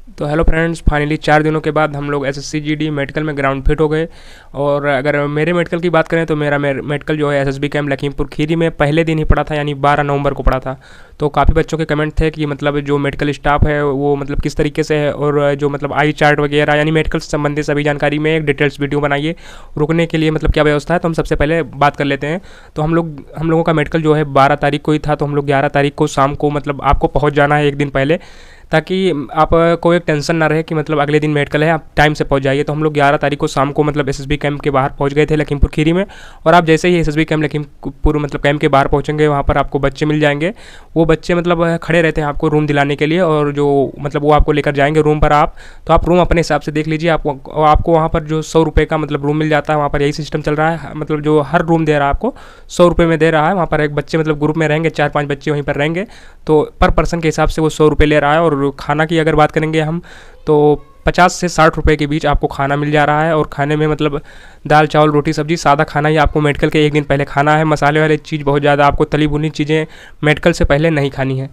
तो hello friends, finally 4 दिनों के बाद हम लोग एसएससी जीडी मेडिकल में ग्राउंड फिट हो गए। और अगर मेरे मेडिकल की बात करें तो मेरा मेडिकल जो है एसएसबी कैंप लखीमपुर खीरी में पहले दिन ही पड़ा था, यानी 12 नवंबर को पड़ा था। तो काफ़ी बच्चों के कमेंट थे कि मतलब जो मेडिकल स्टाफ है वो मतलब किस तरीके से है, और जो मतलब आई चार्ट वगैरह यानी मेडिकल से संबंधित सभी जानकारी में एक डिटेल्स वीडियो बनाइए। रुकने के लिए मतलब क्या व्यवस्था है, तो हम सबसे पहले बात कर लेते हैं। तो हम लोगों का मेडिकल जो है 12 तारीख को ही था, तो हम लोग 11 तारीख को शाम को मतलब आपको पहुंच जाना है एक दिन पहले, ताकि आप को एक टेंशन ना रहे कि मतलब अगले दिन मेडिकल है, आप टाइम से पहुंच जाइए। तो हम लोग 11 तारीख को शाम को मतलब एसएसबी कैंप के बाहर पहुंच गए थे लखीमपुर खीरी में। और आप जैसे ही एसएसबी कैंप लखीमपुर मतलब कैंप के बाहर पहुंचेंगे, वहाँ पर आपको बच्चे मिल जाएंगे। वो बच्चे मतलब खड़े रहते हैं आपको रूम दिलाने के लिए, और जो मतलब वो आपको लेकर जाएंगे रूम पर। आप तो आप रूम अपने हिसाब से देख लीजिए। आपको वहाँ पर जो 100 रुपये का मतलब रूम मिल जाता है, वहाँ पर यही सिस्टम चल रहा है। मतलब जो हर रूम दे रहा है आपको 100 रुपये में दे रहा है। वहाँ पर एक बच्चे मतलब ग्रुप में रहेंगे, 4-5 बच्चे वहीं पर रहेंगे, तो पर पर्सन के हिसाब से वो 100 रुपये ले रहा है। और खाना की अगर बात करेंगे हम, तो 50 से 60 रुपये के बीच आपको खाना मिल जा रहा है। और खाने में मतलब दाल चावल रोटी सब्जी सादा खाना ही आपको मेडिकल के एक दिन पहले खाना है। मसाले वाले चीज़ बहुत ज़्यादा, आपको तली भुनी चीज़ें मेडिकल से पहले नहीं खानी है।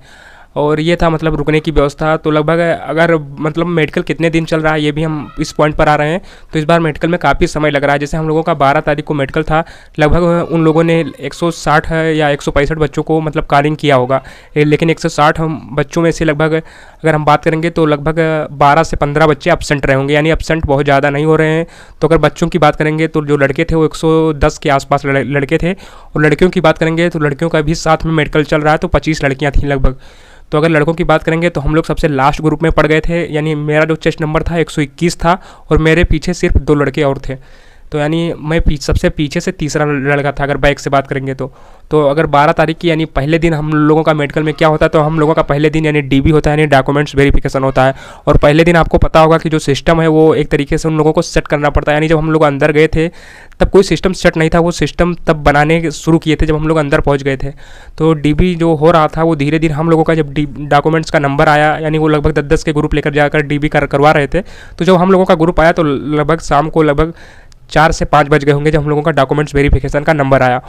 और ये था मतलब रुकने की व्यवस्था। तो लगभग अगर मतलब मेडिकल कितने दिन चल रहा है ये भी हम इस पॉइंट पर आ रहे हैं। तो इस बार मेडिकल में काफ़ी समय लग रहा है। जैसे हम लोगों का 12 तारीख को मेडिकल था, लगभग उन लोगों ने 160 या 165 बच्चों को मतलब कालिंग किया होगा। लेकिन 160 बच्चों में से लगभग अगर हम बात करेंगे तो लगभग 12 से 15 बच्चे एब्सेंट रहे होंगे, यानी एब्सेंट बहुत ज़्यादा नहीं हो रहे हैं। तो अगर बच्चों की बात करेंगे तो जो लड़के थे वो 110 के आसपास लड़के थे। और लड़कियों की बात करेंगे तो लड़कियों का भी साथ में मेडिकल चल रहा है, तो 25 लड़कियाँ थीं लगभग। तो अगर लड़कों की बात करेंगे तो हम लोग सबसे लास्ट ग्रुप में पड़ गए थे, यानी मेरा जो चेस्ट नंबर था 121 था, और मेरे पीछे सिर्फ 2 लड़के और थे। तो यानी मैं सबसे पीछे से तीसरा लड़का था अगर बैक से बात करेंगे तो अगर 12 तारीख की यानी पहले दिन हम लोगों का मेडिकल में क्या होता है, तो हम लोगों का पहले दिन यानी डीबी होता है, यानी डॉक्यूमेंट्स वेरिफिकेशन होता है। और पहले दिन आपको पता होगा कि जो सिस्टम है वो एक तरीके से उन लोगों को सेट करना पड़ता है। यानी जब हम लोग अंदर गए थे तब कोई सिस्टम सेट नहीं था, वो सिस्टम तब बनाने शुरू किए थे जब हम लोग अंदर पहुँच गए थे। तो डीबी जो हो रहा था वो धीरे धीरे हम लोगों का जब डॉक्यूमेंट्स का नंबर आया, यानी वो लगभग 10-10 के ग्रुप लेकर जाकर डीबी करवा रहे थे। तो जब हम लोगों का ग्रुप आया तो लगभग शाम को लगभग 4 से 5 बज गए होंगे जब हम लोगों का डॉक्यूमेंट्स वेरिफिकेशन का नंबर आया।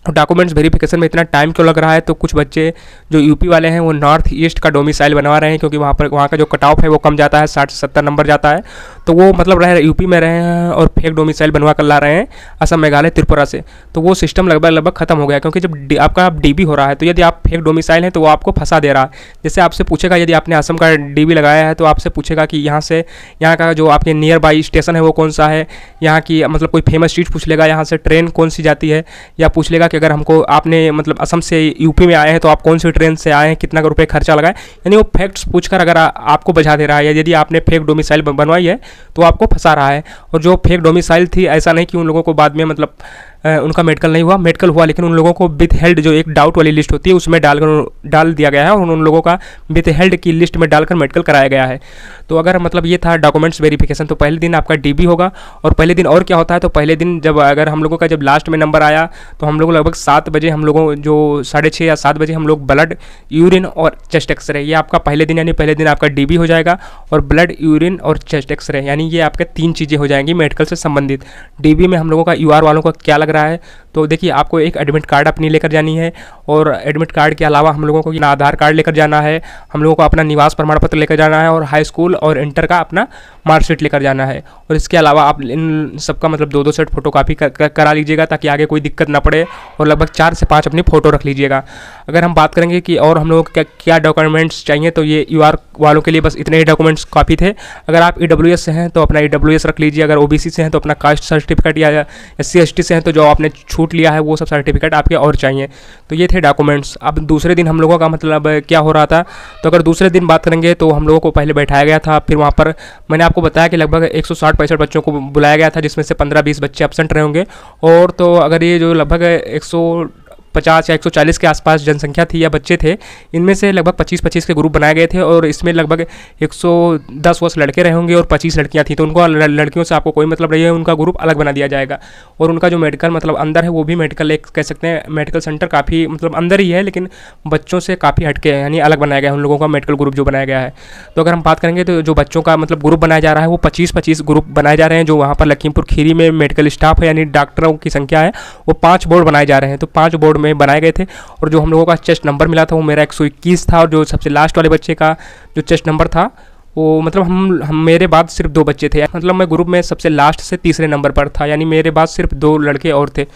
डॉक्यूमेंट्स वेरिफिकेशन में इतना टाइम क्यों लग रहा है, तो कुछ बच्चे जो यूपी वाले हैं वो नॉर्थ ईस्ट का डोमिसाइल बनवा रहे हैं, क्योंकि वहाँ का जो कट ऑफ है वो कम जाता है, 60 से 70 नंबर जाता है। तो वो मतलब यूपी में रहे हैं और फेक डोमिसाइल बनवा कर ला रहे हैं असम, मेघालय, त्रिपुरा से। तो वो सिस्टम लगभग खत्म हो गया, क्योंकि जब आपका डीबी हो रहा है तो यदि आप फेक डोमिसाइल हैं तो वो आपको फंसा दे रहा है। जैसे आपसे पूछेगा, यदि आपने असम का डीबी लगाया है तो आपसे पूछेगा कि यहाँ का जो आपके नियर बाई स्टेशन है वो कौन सा है, यहाँ की मतलब कोई फेमस चीज़ पूछ लेगा, यहाँ से ट्रेन कौन सी जाती है, या पूछ लेगा कि अगर हमको आपने मतलब असम से यूपी में आए हैं तो आप कौन सी ट्रेन से आए हैं, कितना रुपये खर्चा लगाए। यानी वो फैक्ट्स पूछकर अगर आपको बजा दे रहा है, या यदि आपने फेक डोमिसाइल बनवाई है तो आपको फंसा रहा है। और जो फेक डोमिसाइल थी, ऐसा नहीं कि उन लोगों को बाद में मतलब उनका मेडिकल नहीं हुआ, मेडिकल हुआ, लेकिन उन लोगों को विथ हेल्ड जो एक डाउट वाली लिस्ट होती है उसमें डाल दिया गया है, और उन लोगों का विथ हेल्ड की लिस्ट में डालकर मेडिकल कराया गया है। तो अगर मतलब ये था डॉक्यूमेंट्स वेरिफिकेशन। तो पहले दिन आपका डीबी होगा। और पहले दिन और क्या होता है, तो पहले दिन जब अगर हम लोगों का जब लास्ट में नंबर आया तो हम लोग लगभग 7 बजे हम लोगों जो 6:30 या 7 बजे हम लोग ब्लड, यूरिन और चेस्ट एक्सरे, ये आपका पहले दिन यानी पहले दिन आपका डीबी हो जाएगा। और ब्लड, यूरिन और चेस्ट एक्सरे, यानी ये आपके 3 चीज़ें हो जाएंगी मेडिकल से संबंधित। डीबी में हम लोगों का यूआर वालों का क्या लग रहा है, तो देखिए आपको एक एडमिट कार्ड अपनी लेकर जानी है, और एडमिट कार्ड के अलावा हम लोगों को आधार कार्ड लेकर जाना है, हम लोगों को अपना निवास प्रमाण पत्र लेकर जाना है, और हाई स्कूल और इंटर का अपना मार्कशीट लेकर जाना है। और इसके अलावा आप इन सबका मतलब 2-2 सेट फोटोकॉपी करा लीजिएगा, ताकि आगे कोई दिक्कत ना पड़े। और लगभग 4 से 5 अपनी फ़ोटो रख लीजिएगा। अगर हम बात करेंगे कि और हम लोगों को क्या डॉक्यूमेंट्स चाहिए, तो ये यूआर वालों के लिए बस इतने ही डॉक्यूमेंट्स काफ़ी थे। अगर आप ईडब्ल्यूएस से हैं तो अपना ईडब्ल्यूएस रख लीजिए, अगर ओबीसी से हैं तो अपना कास्ट सर्टिफिकेट, या एससी एसटी से हैं तो जो आपने छूट लिया है वो सब सर्टिफिकेट आपके और चाहिए। तो ये थे डॉक्यूमेंट्स। अब दूसरे दिन हम लोगों का मतलब क्या हो रहा था, तो अगर दूसरे दिन बात करेंगे तो हम लोगों को पहले बैठाया गया था। फिर वहाँ पर मैंने आपको बताया कि लगभग 160-65 बच्चों को बुलाया गया था, जिसमें से 15-20 बच्चे एब्सेंट रहे होंगे। और तो अगर ये जो लगभग 150 या 140 के आसपास जनसंख्या थी या बच्चे थे, इनमें से लगभग 25-25 के ग्रुप बनाए गए थे। और इसमें लगभग 110 लड़के रहे होंगे और 25 लड़कियां थी। तो उनको लड़कियों से आपको कोई मतलब नहीं है, उनका ग्रुप अलग बना दिया जाएगा। और उनका जो मेडिकल मतलब अंदर है वो भी मेडिकल एक कह सकते हैं मेडिकल सेंटर काफ़ी मतलब अंदर ही है, लेकिन बच्चों से काफ़ी हटके है, यानी अलग बनाया गया है उन लोगों का मेडिकल ग्रुप जो बनाया गया है। तो अगर हम बात करेंगे तो जो बच्चों का मतलब ग्रुप बनाया जा रहा है वो 25-25 ग्रुप बनाए जा रहे हैं। जो वहाँ पर लखीमपुर खीरी में मेडिकल स्टाफ है, यानी डॉक्टरों की संख्या है, वो 5 बोर्ड बनाए जा रहे हैं। तो 5 बोर्ड में बनाए गए थे। और जो हम लोगों का चेस्ट नंबर मिला था वो मेरा 121 था, और जो सबसे लास्ट वाले बच्चे का जो चेस्ट नंबर था वो मतलब हम मेरे बाद सिर्फ 2 बच्चे थे, मतलब मैं ग्रुप में सबसे लास्ट से तीसरे नंबर पर था, यानी मेरे बाद सिर्फ 2 लड़के और थे।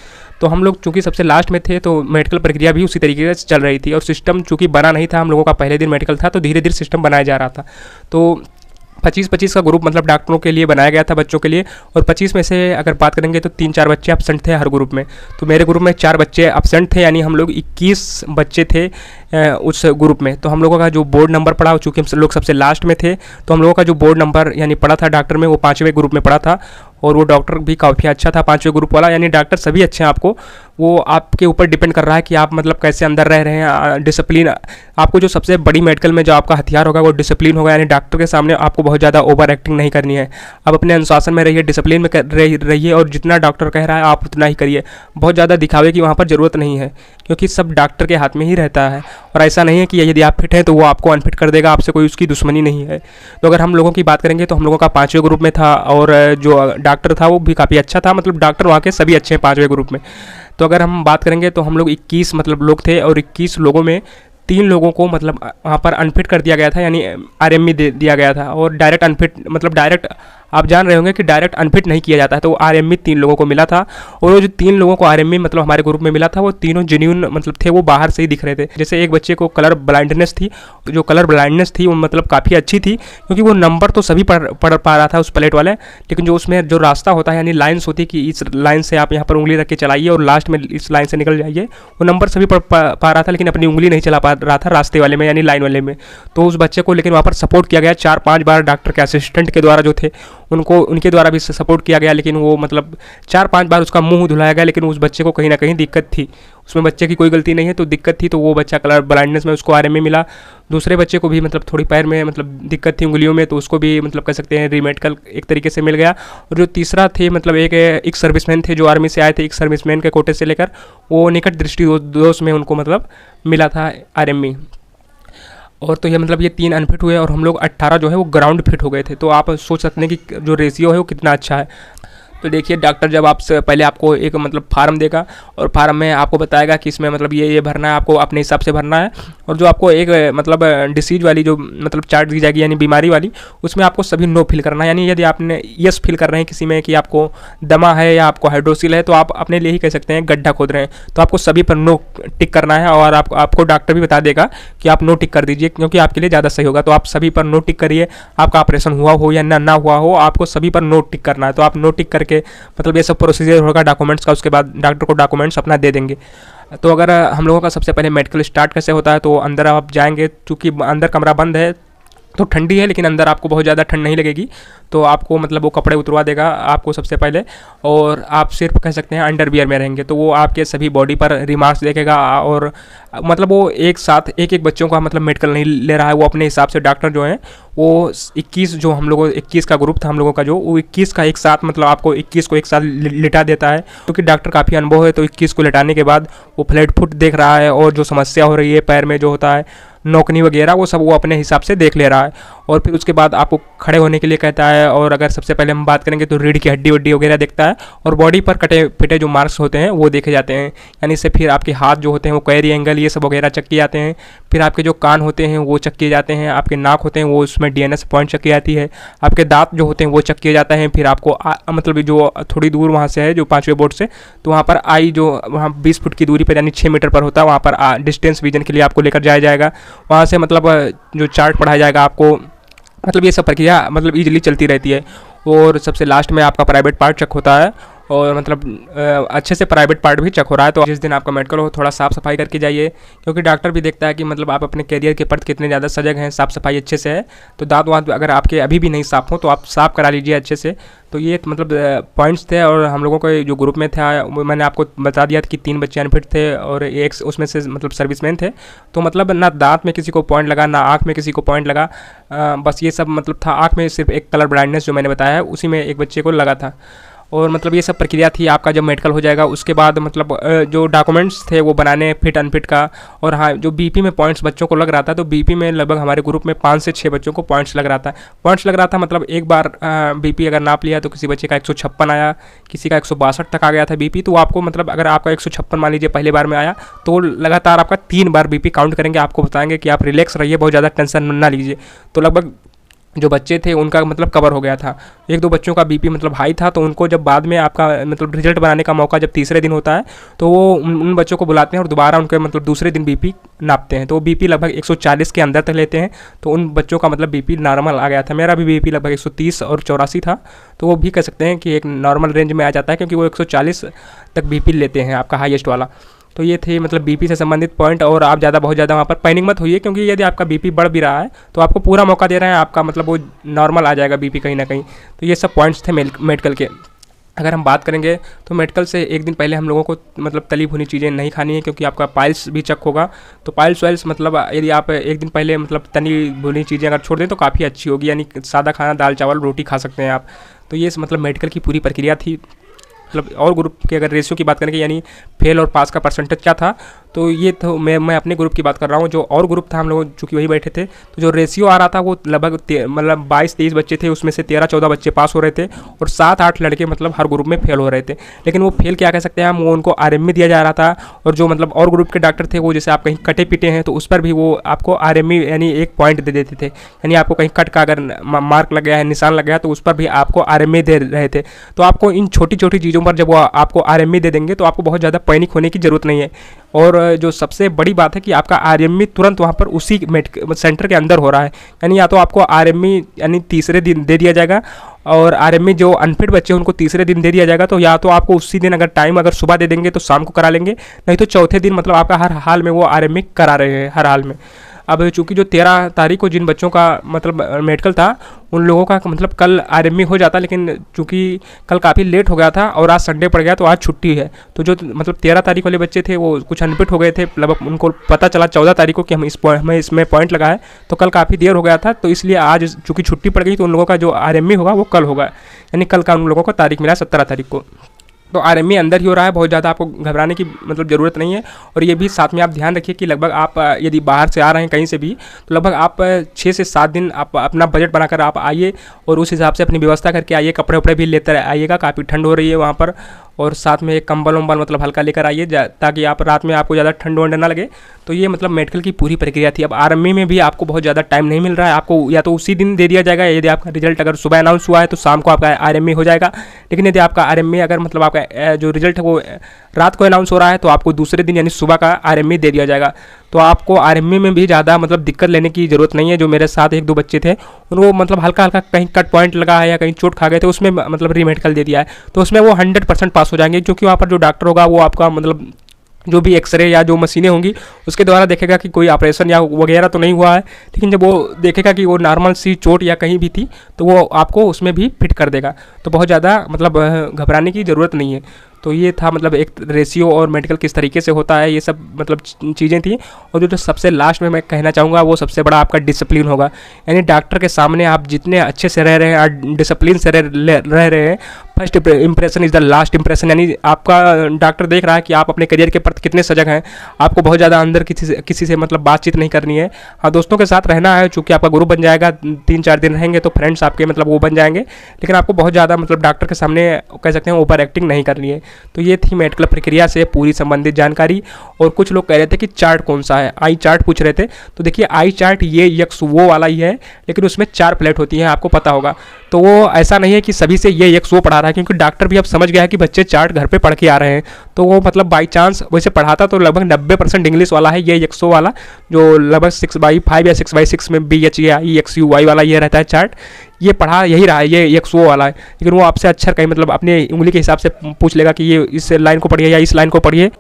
तो हम लोग चूँकि सबसे लास्ट में थे तो मेडिकल प्रक्रिया भी उसी तरीके से चल रही थी, और सिस्टम चूँकि बना नहीं था, हम लोगों का पहले दिन मेडिकल था, तो धीरे धीरे सिस्टम बनाया जा रहा था। तो 25-25 का ग्रुप मतलब डॉक्टरों के लिए बनाया गया था, बच्चों के लिए। और 25 में से अगर बात करेंगे तो 3-4 बच्चे एब्सेंट थे हर ग्रुप में। तो मेरे ग्रुप में 4 बच्चे एब्सेंट थे, यानी हम लोग 21 बच्चे थे उस ग्रुप में। तो हम लोगों का जो बोर्ड नंबर पड़ा, चूँकि हम लोग सबसे लास्ट में थे, तो हम लोगों का जो बोर्ड नंबर यानी पड़ा था डॉक्टर में, वो 5वें ग्रुप में पड़ा था। और वो डॉक्टर भी काफ़ी अच्छा था 5वें ग्रुप वाला, यानी डॉक्टर सभी अच्छे हैं। आपको वो आपके ऊपर डिपेंड कर रहा है कि आप मतलब कैसे अंदर रह रहे हैं। डिसिप्लिन आपको जो सबसे बड़ी मेडिकल में जो आपका हथियार होगा वो डिसिप्लिन होगा, यानी डॉक्टर के सामने आपको बहुत ज़्यादा ओवर एक्टिंग नहीं करनी है। आप अपने अनुशासन में रहिए, डिसिप्लिन में रहिए, और जितना डॉक्टर कह रहा है आप उतना ही करिए। बहुत ज़्यादा दिखावे की वहाँ पर ज़रूरत नहीं है, क्योंकि सब डॉक्टर के हाथ में ही रहता है। और ऐसा नहीं है कि यदि आप फिट हैं तो वो आपको अनफिट कर देगा, आपसे कोई उसकी दुश्मनी नहीं है। तो अगर हम लोगों की बात करेंगे तो हम लोगों का 5वें ग्रुप में था, और जो डॉक्टर था वो भी काफ़ी अच्छा था, मतलब डॉक्टर वहाँ के सभी अच्छे हैं 5वें ग्रुप में। तो अगर हम बात करेंगे तो हम लोग 21 मतलब लोग थे, और 21 लोगों में 3 लोगों को मतलब वहाँ पर अनफिट कर दिया गया था, यानी आरएमई दे दिया गया था। और डायरेक्ट अनफिट मतलब डायरेक्ट आप जान रहे होंगे कि डायरेक्ट अनफिट नहीं किया जाता है, तो वो आरएमई 3 लोगों को मिला था। और वो जो 3 लोगों को आरएमई मतलब हमारे ग्रुप में मिला था, वो तीनों जेन्युइन मतलब थे, वो बाहर से ही दिख रहे थे। जैसे एक बच्चे को कलर ब्लाइंडनेस थी, जो कलर ब्लाइंडनेस थी वो मतलब काफ़ी अच्छी थी, क्योंकि वो नंबर तो सभी पढ़ पा रहा था उस प्लेट वाले, लेकिन जो उसमें जो रास्ता होता है यानी लाइन्स होती है कि इस लाइन से आप यहाँ पर उंगली रख के चलाइए और लास्ट में इस लाइन से निकल जाइए, वो नंबर सभी पढ़ पा रहा था, लेकिन अपनी उंगली नहीं चला पा रहा था रास्ते वाले में यानी लाइन वाले में। तो उस बच्चे को लेकिन वहाँ पर सपोर्ट किया गया 4-5 बार, डॉक्टर के असिस्टेंट के द्वारा जो थे उनको उनके द्वारा भी सपोर्ट किया गया, लेकिन वो मतलब 4-5 बार उसका मुंह धुलाया गया, लेकिन उस बच्चे को कहीं ना कहीं दिक्कत थी। उसमें बच्चे की कोई गलती नहीं है, तो दिक्कत थी, तो वो बच्चा कलर ब्लाइंडनेस में उसको आरएमई मिला। दूसरे बच्चे को भी मतलब थोड़ी पैर में मतलब दिक्कत थी उंगलियों में, तो उसको भी मतलब कह सकते हैं रीमेडिकल एक तरीके से मिल गया। और जो तीसरा थे मतलब एक सर्विसमैन थे जो आर्मी से आए थे, एक सर्विसमैन के कोटे से लेकर, वो निकट दृष्टि दोष में उनको मतलब मिला था आरएमई। और तो ये मतलब ये 3 अनफिट हुए, और हम लोग 18 जो है वो ग्राउंड फिट हो गए थे। तो आप सोच सकते हैं कि जो रेशियो है वो कितना अच्छा है। तो देखिए डॉक्टर जब आपसे पहले आपको एक मतलब फार्म देगा, और फार्म में आपको बताएगा कि इसमें मतलब ये भरना है, आपको अपने हिसाब से भरना है। और जो आपको एक मतलब डिसीज वाली जो मतलब चार्ट दी जाएगी यानी बीमारी वाली, उसमें आपको सभी नो फिल करना है। यानी यदि आपने यस फिल कर रहे हैं किसी में कि आपको दमा है या आपको हाइड्रोसिल है, तो आप अपने लिए ही कह सकते हैं गड्ढा खोद रहे हैं, तो आपको सभी पर नो टिक करना है। और आपको डॉक्टर भी बता देगा कि आप नो टिक कर दीजिए, क्योंकि आपके लिए ज़्यादा सही होगा। तो आप सभी पर नो टिक करिए, आपका ऑपरेशन हुआ हो या ना हुआ हो, आपको सभी पर नो टिक करना है। तो आप नो टिक करके मतलब ये सब प्रोसीजर होगा डॉक्यूमेंट्स का, उसके बाद डॉक्टर को डॉक्यूमेंट्स अपना दे देंगे। तो अगर हम लोगों का सबसे पहले मेडिकल स्टार्ट कैसे होता है, तो अंदर आप जाएंगे, चूँकि अंदर कमरा बंद है तो ठंडी है, लेकिन अंदर आपको बहुत ज़्यादा ठंड नहीं लगेगी। तो आपको मतलब वो कपड़े उतरवा देगा आपको सबसे पहले, और आप सिर्फ कह सकते हैं अंडरवियर में रहेंगे। तो वो आपके सभी बॉडी पर रिमार्क्स देखेगा, और मतलब वो एक साथ एक बच्चों का मतलब मेडिकल नहीं ले रहा है, वो अपने हिसाब से डॉक्टर जो हैं वो 21 जो हम लोगों 21 का ग्रुप था हम लोगों का, जो वो 21 का एक साथ मतलब आपको 21 को एक साथ लिटा देता है, क्योंकि डॉक्टर काफ़ी अनुभव है। तो 21 को लिटाने के बाद वो फ्लैट फुट देख रहा है, और जो समस्या हो रही है पैर में जो होता है नोकनी वगैरह, वो सब वो अपने हिसाब से देख ले रहा है। और फिर उसके बाद आपको खड़े होने के लिए कहता है। और अगर सबसे पहले हम बात करेंगे तो रीढ़ की हड्डी वड्डी वगैरह देखता है, और बॉडी पर कटे पिटे जो मार्क्स होते हैं वो देखे जाते हैं, यानी से फिर आपके हाथ जो होते हैं वो कैरी एंगल ये सब वगैरह चेक किए जाते हैं। फिर आपके जो कान होते हैं वो चेक किए जाते हैं, आपके नाक होते हैं वो उसमें डीएनएस पॉइंट चेक की जाती है, आपके दांत जो होते हैं वो चेक किए जाते हैं। फिर आपको मतलब जो थोड़ी दूर वहाँ से है जो 5वें बोर्ड से, तो वहाँ पर आई जो वहाँ 20 फुट की दूरी पर यानी 6 मीटर पर होता है, वहाँ पर डिस्टेंस विजन के लिए आपको लेकर जाया जाएगा। वहाँ से मतलब जो चार्ट पढ़ाया जाएगा आपको, मतलब ये सब प्रक्रिया मतलब ईजिली चलती रहती है। और सबसे लास्ट में आपका प्राइवेट पार्ट चेक होता है, और मतलब अच्छे से प्राइवेट पार्ट भी चेक हो रहा है। तो जिस दिन आपका मेडिकल हो थोड़ा साफ़ सफाई करके जाइए, क्योंकि डॉक्टर भी देखता है कि मतलब आप अपने कैरियर के प्रति कितने ज़्यादा सजग हैं, साफ़ सफाई अच्छे से है। तो दांत वाँत अगर आपके अभी भी नहीं साफ़ हो तो आप साफ़ करा लीजिए अच्छे से। तो ये मतलब पॉइंट्स थे। और हम लोगों के जो ग्रुप में था मैंने आपको बता दिया था कि 3 बच्चे अनफिट थे, और एक उसमें से मतलब सर्विसमैन थे। तो मतलब ना दांत में किसी को पॉइंट लगा, ना आँख में किसी को पॉइंट लगा, बस ये सब मतलब था। आँख में सिर्फ एक कलर ब्लाइंडनेस जो मैंने बताया है उसी में एक बच्चे को लगा था। और मतलब ये सब प्रक्रिया थी। आपका जब मेडिकल हो जाएगा उसके बाद मतलब जो डॉक्यूमेंट्स थे वो बनाने फिट अनफिट का। और हाँ, जो बीपी में पॉइंट्स बच्चों को लग रहा था, तो बीपी में लगभग हमारे ग्रुप में 5 से 6 बच्चों को पॉइंट्स लग रहा था। मतलब एक बार बीपी अगर नाप लिया तो किसी बच्चे का 156 आया, किसी का 162 तक आ गया था बीपी। तो आपको मतलब अगर आपका 156 मान लीजिए पहले बार में आया, तो लगातार आपका 3 बार बीपी काउंट करेंगे, आपको बताएंगे कि आप रिलैक्स रहिए, बहुत ज़्यादा टेंशन ना लीजिए। तो लगभग जो बच्चे थे उनका मतलब कवर हो गया था। एक दो बच्चों का बीपी मतलब हाई था, तो उनको जब बाद में आपका मतलब रिजल्ट बनाने का मौका जब तीसरे दिन होता है, तो वो उन बच्चों को बुलाते हैं और दोबारा उनके मतलब दूसरे दिन बीपी नापते हैं। तो वो बीपी लगभग 140 के अंदर तक लेते हैं, तो उन बच्चों का मतलब बीपी नॉर्मल आ गया था। मेरा भी बीपी लगभग 130 और 84 था, तो वो भी कह सकते हैं कि एक नॉर्मल रेंज में आ जाता है, क्योंकि वो 140 तक बीपी लेते हैं आपका हाईएस्ट वाला। तो ये थे मतलब बीपी से संबंधित पॉइंट। और आप बहुत ज़्यादा वहाँ पर पैनिक मत होइए, क्योंकि यदि आपका बीपी बढ़ भी रहा है तो आपको पूरा मौका दे रहे हैं, आपका मतलब वो नॉर्मल आ जाएगा बीपी कहीं ना कहीं। तो ये सब पॉइंट्स थे मेडिकल के। अगर हम बात करेंगे तो मेडिकल से एक दिन पहले हम लोगों को मतलब तली भुनी चीज़ें नहीं खानी है, क्योंकि आपका पाइल्स भी चेक होगा। तो पाइल्स वाइल्स मतलब यदि आप एक दिन पहले मतलब तली भुनी चीज़ें अगर छोड़ दें तो काफ़ी अच्छी होगी, यानी सादा खाना दाल चावल रोटी खा सकते हैं आप। तो ये मतलब मेडिकल की पूरी प्रक्रिया थी। मतलब और ग्रुप के अगर रेशियो की बात करेंगे, यानी फेल और पास का परसेंटेज क्या था, तो ये तो मैं अपने ग्रुप की बात कर रहा हूँ। जो और ग्रुप था हम लोग चूँकि वही बैठे थे, तो जो रेशियो आ रहा था वो लगभग मतलब 22-23 बच्चे थे, उसमें से 13-14 बच्चे पास हो रहे थे और 7-8 लड़के मतलब हर ग्रुप में फेल हो रहे थे। लेकिन वो फेल क्या कह सकते हैं हम, वो उनको आरएमई दिया जा रहा था। और जो मतलब और ग्रुप के डॉक्टर थे, वो जैसे आप कहीं कटे पीटे हैं तो उस पर भी वो आपको आरएमई यानी 1 पॉइंट दे देते थे। यानी आपको कहीं कट का अगर मार्क लग गया है, निशान लग गया, तो उस पर भी आपको आरएमई दे रहे थे। तो आपको इन छोटी छोटी चीज़ों पर जब वो आपको आरएमई दे देंगे तो आपको बहुत ज़्यादा पैनिक होने की ज़रूरत नहीं है। और जो सबसे बड़ी बात है कि आपका आरएमई तुरंत वहाँ पर उसी सेंटर के अंदर हो रहा है। यानी या तो आपको आरएमई यानी तीसरे दिन दे दिया जाएगा, और आरएमई जो अनफिट बच्चे हैं उनको तीसरे दिन दे दिया जाएगा। तो या तो आपको उसी दिन अगर टाइम अगर सुबह दे देंगे तो शाम को करा लेंगे, नहीं तो चौथे दिन मतलब आपका हर हाल में वो आरएमई करा रहे हैं, हर हाल में। अब चूँकि जो 13 तारीख को जिन बच्चों का मतलब मेडिकल था, उन लोगों का मतलब कल आरएमई हो जाता, लेकिन चूँकि कल काफ़ी लेट हो गया था और आज संडे पड़ गया, तो आज छुट्टी है। तो जो मतलब 13 तारीख वाले बच्चे थे वो कुछ अनफिट हो गए थे, लगभग उनको पता चला 14 तारीख को कि हमें इसमें पॉइंट लगाए, तो कल काफ़ी देर हो गया था। तो इसलिए आज चूँकि छुट्टी पड़ गई, तो उन लोगों का जो आरएमई होगा वो कल होगा, यानी कल का उन लोगों को तारीख मिला 17 तारीख को। तो आरएमई अंदर ही हो रहा है, बहुत ज़्यादा आपको घबराने की मतलब ज़रूरत नहीं है। और ये भी साथ में आप ध्यान रखिए कि लगभग आप यदि बाहर से आ रहे हैं कहीं से भी, तो लगभग आप 6 से 7 दिन आप अपना बजट बनाकर आप आइए और उस हिसाब से अपनी व्यवस्था करके आइए। कपड़े वपड़े भी लेते आइएगा, काफ़ी ठंड हो रही है वहाँ पर। और साथ में एक कंबल वम्बल मतलब हल्का लेकर आइए, ताकि आप रात में आपको ज़्यादा ठंड वंड ना लगे। तो ये मतलब मेडिकल की पूरी प्रक्रिया थी। अब आरएमई में भी आपको बहुत ज़्यादा टाइम नहीं मिल रहा है, आपको या तो उसी दिन दे दिया जाएगा, यदि आपका रिजल्ट अगर सुबह अनाउंस हुआ है तो शाम को आपका आरएमई हो जाएगा। लेकिन यदि आपका आरएमई अगर मतलब आपका जो रिजल्ट है वो रात को अनाउंस हो रहा है, तो आपको दूसरे दिन यानी सुबह का आरएमई दे दिया जाएगा। तो आपको आरएमई में भी ज़्यादा मतलब दिक्कत लेने की ज़रूरत नहीं है। जो मेरे साथ 1-2 बच्चे थे, उनको मतलब हल्का हल्का कहीं कट पॉइंट लगा है या कहीं चोट खा गए थे, उसमें मतलब रीमेडिकल दे दिया है, तो उसमें वो 100% पास हो जाएंगे। क्योंकि वहाँ पर जो डॉक्टर होगा वो आपका मतलब जो भी एक्सरे या जो मशीनें होंगी उसके द्वारा देखेगा कि कोई ऑपरेशन या वगैरह तो नहीं हुआ है। लेकिन जब वो देखेगा कि वो नॉर्मल सी चोट या कहीं भी थी, तो वो आपको उसमें भी फिट कर देगा। तो बहुत ज़्यादा मतलब घबराने की ज़रूरत नहीं है। तो ये था मतलब एक रेशियो और मेडिकल किस तरीके से होता है, ये सब मतलब चीज़ें थी। और जो सबसे लास्ट में मैं कहना चाहूँगा, वो सबसे बड़ा आपका डिसिप्लिन होगा। यानी डॉक्टर के सामने आप जितने अच्छे से रह रहे हैं, डिसिप्लिन से रह रहे हैं, first impression is the last impression. यानी आपका डॉक्टर देख रहा है कि आप अपने करियर के प्रति कितने सजग हैं। आपको बहुत ज़्यादा अंदर किसी से मतलब बातचीत नहीं करनी है। हाँ, दोस्तों के साथ रहना है, चूँकि आपका ग्रुप बन जाएगा, 3-4 दिन रहेंगे तो फ्रेंड्स आपके मतलब वो बन जाएंगे। लेकिन आपको बहुत ज़्यादा मतलब डॉक्टर के सामने कह सकते हैं ओवर एक्टिंग नहीं करनी है। तो ये थी मेडिकल प्रक्रिया से पूरी संबंधित जानकारी। और कुछ लोग कह रहे थे कि चार्ट कौन सा है, आई चार्ट पूछ रहे थे। तो देखिए, आई चार्ट ये यक्स वो वाला ही है, लेकिन उसमें 4 प्लेट होती हैं, आपको पता होगा। तो वो ऐसा नहीं है कि सभी से ये यक्स वो पढ़ा रहा है, क्योंकि डॉक्टर भी अब समझ गया है कि बच्चे चार्ट घर पे पढ़ के आ रहे हैं। तो वो मतलब बाई चांस वैसे पढ़ाता तो लगभग 90% इंग्लिश वाला है, ये यक्सो वाला, जो लगभग 6/5 या 6/6 में BHAI वाला ये रहता है चार्ट। ये पढ़ा यही रहा है, ये यक्सो वाला है। लेकिन वो आपसे अक्षर कहीं मतलब अपने उंगली के हिसाब से पूछ लेगा कि ये इस लाइन को पढ़िए या इस लाइन को पढ़िए।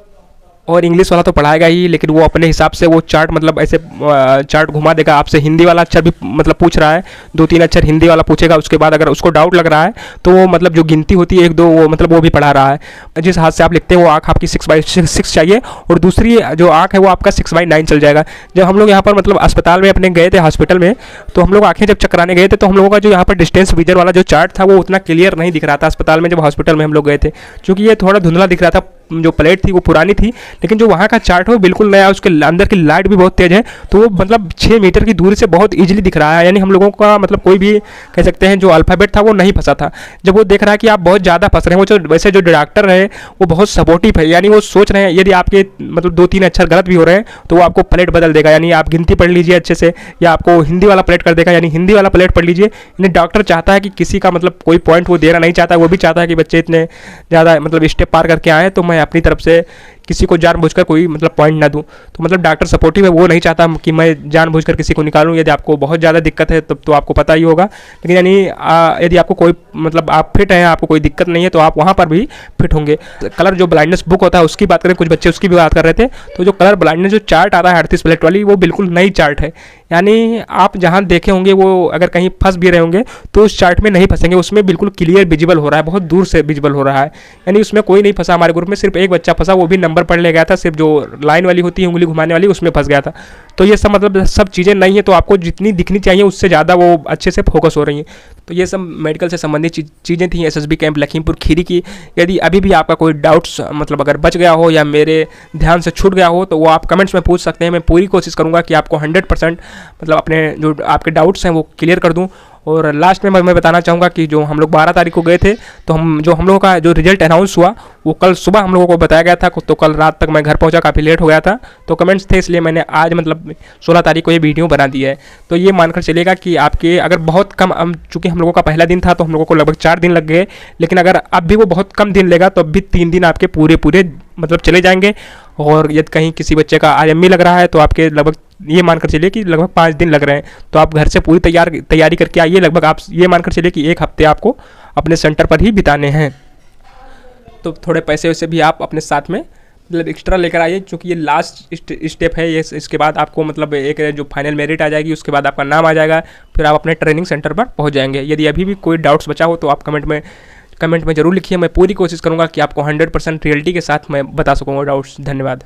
और इंग्लिश वाला तो पढ़ाएगा ही, लेकिन वो अपने हिसाब से वो चार्ट मतलब ऐसे चार्ट घुमा देगा आपसे। हिंदी वाला अक्षर भी मतलब पूछ रहा है, 2-3 अक्षर हिंदी वाला पूछेगा। उसके बाद अगर उसको डाउट लग रहा है तो वो मतलब जो गिनती होती है 1-2 वो मतलब वो भी पढ़ा रहा है। जिस हाथ से आप लिखते हैं वो आँख आपकी 6/6 चाहिए, और दूसरी जो आँख है वो आपका 6/9 चल जाएगा। जब हम लोग यहाँ पर मतलब अस्पताल में अपने गए थे, हॉस्पिटल में, तो हम लोग आँखें जब चकराने गए थे, तो हम लोगों का जो यहाँ पर डिस्टेंस विजन वाला जो चार्ट था वो उतना क्लियर नहीं दिख रहा था अस्पताल में। जब हॉस्पिटल में हम लोग गए थे, क्योंकि ये थोड़ा धुंधला दिख रहा था, जो प्लेट थी वो पुरानी थी, लेकिन जो वहाँ का चार्ट है वो बिल्कुल नया, उसके अंदर की लाइट भी बहुत तेज़ है, तो वो मतलब 6 मीटर की दूरी से बहुत ईजिली दिख रहा है। यानी हम लोगों का मतलब कोई भी कह सकते हैं जो अल्फ़ाबेट था वो नहीं फंसा था। जब वो देख रहा है कि आप बहुत ज़्यादा फंस रहे हैं, वो जो वैसे जो डॉक्टर है वो बहुत सपोर्टिव है, यानी वो सोच रहे हैं यदि आपके मतलब 2-3 अक्षर गलत भी हो रहे हैं तो वो आपको प्लेट बदल देगा, यानी आप गिनती पढ़ लीजिए अच्छे से, या आपको हिंदी वाला प्लेट कर देगा, यानी हिंदी वाला प्लेट पढ़ लीजिए। यानी डॉक्टर चाहता है कि किसी का मतलब कोई पॉइंट वो देना नहीं चाहता, वो भी चाहता है कि बच्चे इतने ज़्यादा मतलब स्टेप पार करके आए तो मैं अपनी तरफ से किसी को जानबूझकर कोई मतलब पॉइंट ना दूं। तो मतलब डॉक्टर सपोर्टिव है, वो नहीं चाहता कि मैं जानबूझकर किसी को निकालूं। यदि आपको बहुत ज़्यादा दिक्कत है तब तो आपको पता ही होगा, लेकिन यानी यदि आपको कोई मतलब आप फिट हैं, आपको कोई दिक्कत नहीं है तो आप वहाँ पर भी फिट होंगे। कलर जो ब्लाइंडनेस बुक होता है उसकी बात करें, कुछ बच्चे उसकी भी बात कर रहे थे, तो जो कलर ब्लाइंडनेस जो चार्ट आता है 38 प्लेट वाली, वो बिल्कुल नई चार्ट है। यानी आप जहाँ देखे होंगे वो अगर कहीं फंस भी रहे होंगे तो उस चार्ट में नहीं फंसेंगे, उसमें बिल्कुल क्लियर विजिबल हो रहा है, बहुत दूर से विजिबल हो रहा है। यानी उसमें कोई नहीं फंसा, हमारे ग्रुप में सिर्फ एक बच्चा फंसा, वो भी नंबर पढ़ ले गया था, सिर्फ जो लाइन वाली होती है उंगली घुमाने वाली उसमें फंस गया था। तो ये सब मतलब सब चीज़ें नहीं है, तो आपको जितनी दिखनी चाहिए उससे ज़्यादा वो अच्छे से फोकस हो रही हैं। तो ये सब मेडिकल से संबंधित चीज़ें थी एसएसबी कैंप लखीमपुर खीरी की। यदि अभी भी आपका कोई डाउट्स मतलब अगर बच गया हो या मेरे ध्यान से छूट गया हो तो वो आप कमेंट्स में पूछ सकते हैं। मैं पूरी कोशिश करूँगा कि आपको 100% मतलब अपने जो आपके डाउट्स हैं वो क्लियर कर दूँ। और लास्ट में मैं बताना चाहूँगा कि जो हम लोग 12 तारीख को गए थे, तो हम लोगों का जो रिजल्ट अनाउंस हुआ वो कल सुबह हम लोगों को बताया गया था, तो कल रात तक मैं घर पहुँचा, काफ़ी लेट हो गया था, तो कमेंट्स थे इसलिए मैंने आज मतलब 16 तारीख को ये वीडियो बना दी है। तो ये मानकर चलेगा कि आपके अगर बहुत कम, चूँकि हम लोगों का पहला दिन था तो हम लोगों को लगभग 4 दिन लग गए, लेकिन अगर अब भी वो बहुत कम दिन लेगा तो अब भी 3 दिन आपके पूरे मतलब चले जाएंगे। और यदि कहीं किसी बच्चे का आरएमई लग रहा है तो आपके लगभग ये मानकर चलिए कि लगभग 5 दिन लग रहे हैं। तो आप घर से पूरी तैयारी करके आइए, लगभग आप ये मानकर चलिए कि 1 हफ्ते आपको अपने सेंटर पर ही बिताने हैं। तो थोड़े पैसे वैसे भी आप अपने साथ में मतलब एक्स्ट्रा लेकर आइए, क्योंकि ये लास्ट स्टेप है। ये इसके बाद आपको मतलब एक जो फाइनल मेरिट आ जाएगी उसके बाद आपका नाम आ जाएगा, फिर आप अपने ट्रेनिंग सेंटर पर पहुँच जाएंगे। यदि अभी भी कोई डाउट्स बचा हो तो आप कमेंट में ज़रूर लिखिए। मैं पूरी कोशिश करूँगा कि आपको 100% रियलिटी के साथ मैं बता सकूँगा डाउट्स। धन्यवाद।